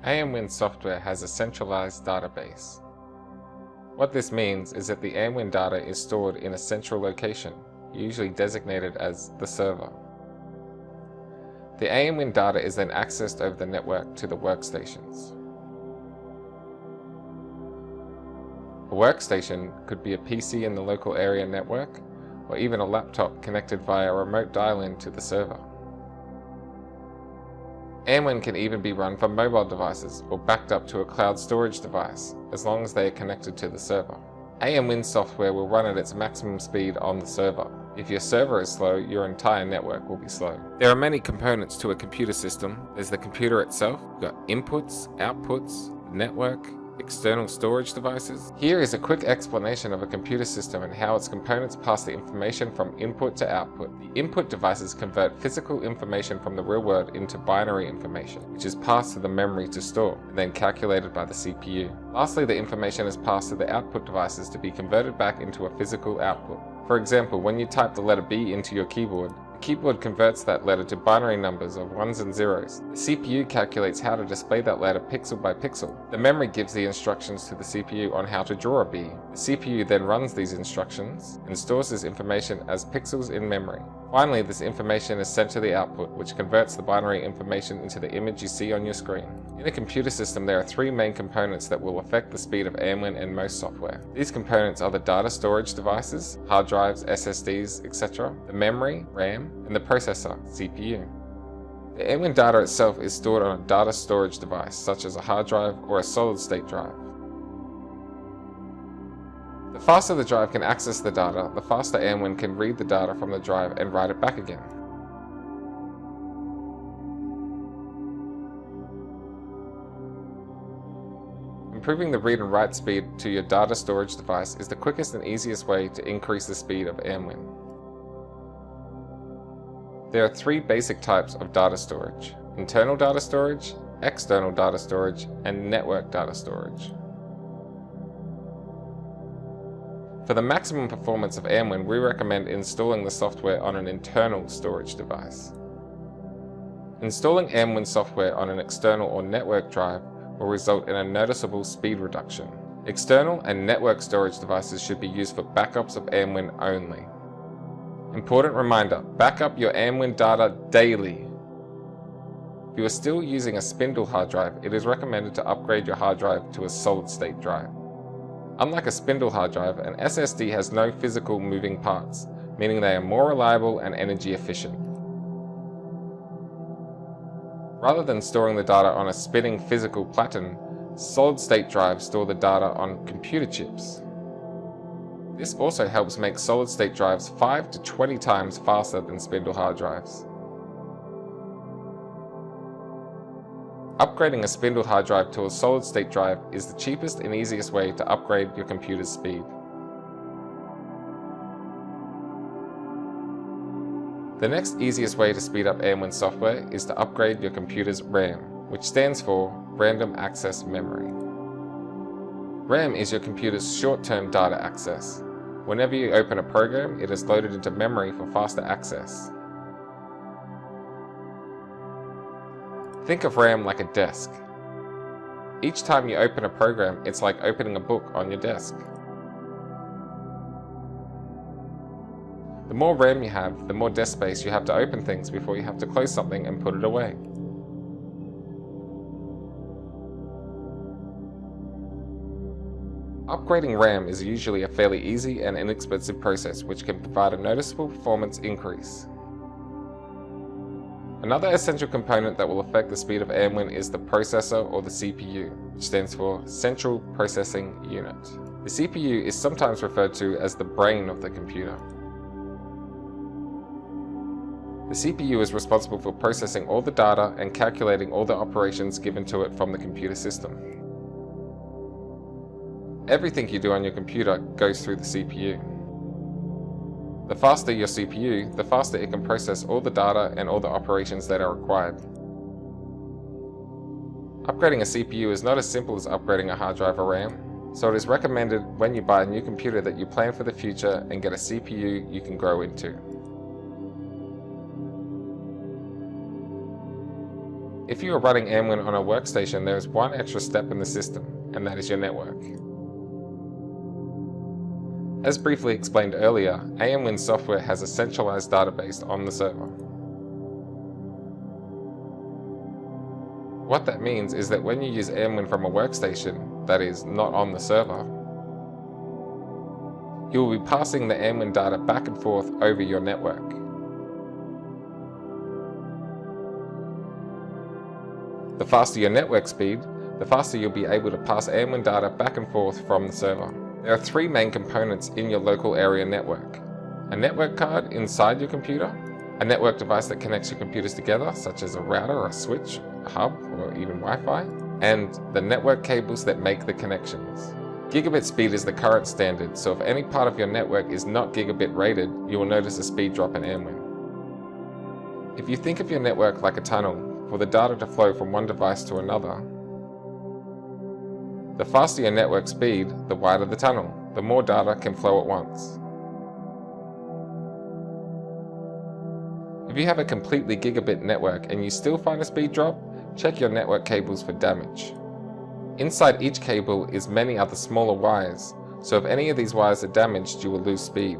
AMWin software has a centralized database. What this means is that the AMWin data is stored in a central location, usually designated as the server. The AMWin data is then accessed over the network to the workstations. A workstation could be a PC in the local area network, or even a laptop connected via a remote dial-in to the server. AMWin can even be run from mobile devices or backed up to a cloud storage device, as long as they are connected to the server. AMWin software will run at its maximum speed on the server. If your server is slow, your entire network will be slow. There are many components to a computer system. There's the computer itself, you've got inputs, outputs, network, external storage devices. Here is a quick explanation of a computer system and how its components pass the information from input to output. The input devices convert physical information from the real world into binary information, which is passed to the memory to store, and then calculated by the CPU. Lastly, the information is passed to the output devices to be converted back into a physical output. For example, when you type the letter B into your keyboard, the keyboard converts that letter to binary numbers of ones and zeros. The CPU calculates how to display that letter pixel by pixel. The memory gives the instructions to the CPU on how to draw a B. The CPU then runs these instructions and stores this information as pixels in memory. Finally, this information is sent to the output, which converts the binary information into the image you see on your screen. In a computer system, there are three main components that will affect the speed of AMWin and most software. These components are the data storage devices, hard drives, SSDs, etc., the memory, RAM, and the processor, CPU. The AMWin data itself is stored on a data storage device, such as a hard drive or a solid-state drive. The faster the drive can access the data, the faster AMWin can read the data from the drive and write it back again. Improving the read and write speed to your data storage device is the quickest and easiest way to increase the speed of AMWin. There are three basic types of data storage: internal data storage, external data storage, and network data storage. For the maximum performance of AMWin, we recommend installing the software on an internal storage device. Installing AMWin software on an external or network drive will result in a noticeable speed reduction. External and network storage devices should be used for backups of AMWin only. Important reminder, back up your AMWin data daily. If you are still using a spindle hard drive, it is recommended to upgrade your hard drive to a solid-state drive. Unlike a spindle hard drive, an SSD has no physical moving parts, meaning they are more reliable and energy efficient. Rather than storing the data on a spinning physical platen, solid-state drives store the data on computer chips. This also helps make solid-state drives 5 to 20 times faster than spindle hard drives. Upgrading a spindle hard drive to a solid-state drive is the cheapest and easiest way to upgrade your computer's speed. The next easiest way to speed up AMWin software is to upgrade your computer's RAM, which stands for Random Access Memory. RAM is your computer's short-term data access. Whenever you open a program, it is loaded into memory for faster access. Think of RAM like a desk. Each time you open a program, it's like opening a book on your desk. The more RAM you have, the more desk space you have to open things before you have to close something and put it away. Upgrading RAM is usually a fairly easy and inexpensive process which can provide a noticeable performance increase. Another essential component that will affect the speed of AMWin is the processor or the CPU, which stands for Central Processing Unit. The CPU is sometimes referred to as the brain of the computer. The CPU is responsible for processing all the data and calculating all the operations given to it from the computer system. Everything you do on your computer goes through the CPU. The faster your CPU, the faster it can process all the data and all the operations that are required. Upgrading a CPU is not as simple as upgrading a hard drive or RAM, so it is recommended when you buy a new computer that you plan for the future and get a CPU you can grow into. If you are running AMWin on a workstation, there is one extra step in the system, and that is your network. As briefly explained earlier, AMWin software has a centralized database on the server. What that means is that when you use AMWin from a workstation, that is, not on the server, you will be passing the AMWin data back and forth over your network. The faster your network speed, the faster you'll be able to pass AMWin data back and forth from the server. There are three main components in your local area network: a network card inside your computer, a network device that connects your computers together, such as a router, a switch, a hub, or even Wi-Fi, and the network cables that make the connections. Gigabit speed is the current standard, so if any part of your network is not gigabit rated, you will notice a speed drop in AMWin. If you think of your network like a tunnel, for the data to flow from one device to another, the faster your network speed, the wider the tunnel, the more data can flow at once. If you have a completely gigabit network and you still find a speed drop, check your network cables for damage. Inside each cable is many other smaller wires, so if any of these wires are damaged, you will lose speed.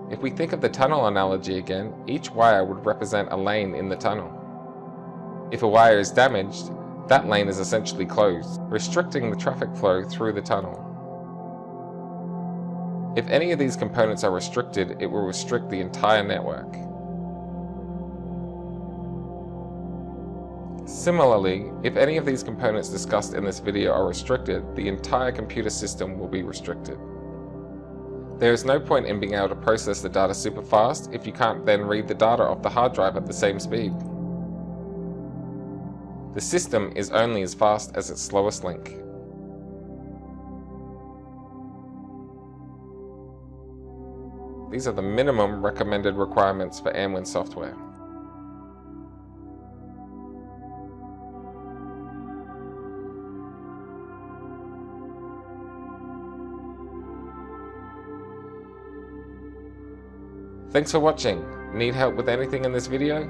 If we think of the tunnel analogy again, each wire would represent a lane in the tunnel. If a wire is damaged, that lane is essentially closed, restricting the traffic flow through the tunnel. If any of these components are restricted, it will restrict the entire network. Similarly, if any of these components discussed in this video are restricted, the entire computer system will be restricted. There is no point in being able to process the data super fast if you can't then read the data off the hard drive at the same speed. The system is only as fast as its slowest link. These are the minimum recommended requirements for AMWin software. Thanks for watching. Need help with anything in this video?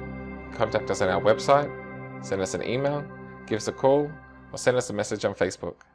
Contact us on our website, send us an email, give us a call, or send us a message on Facebook.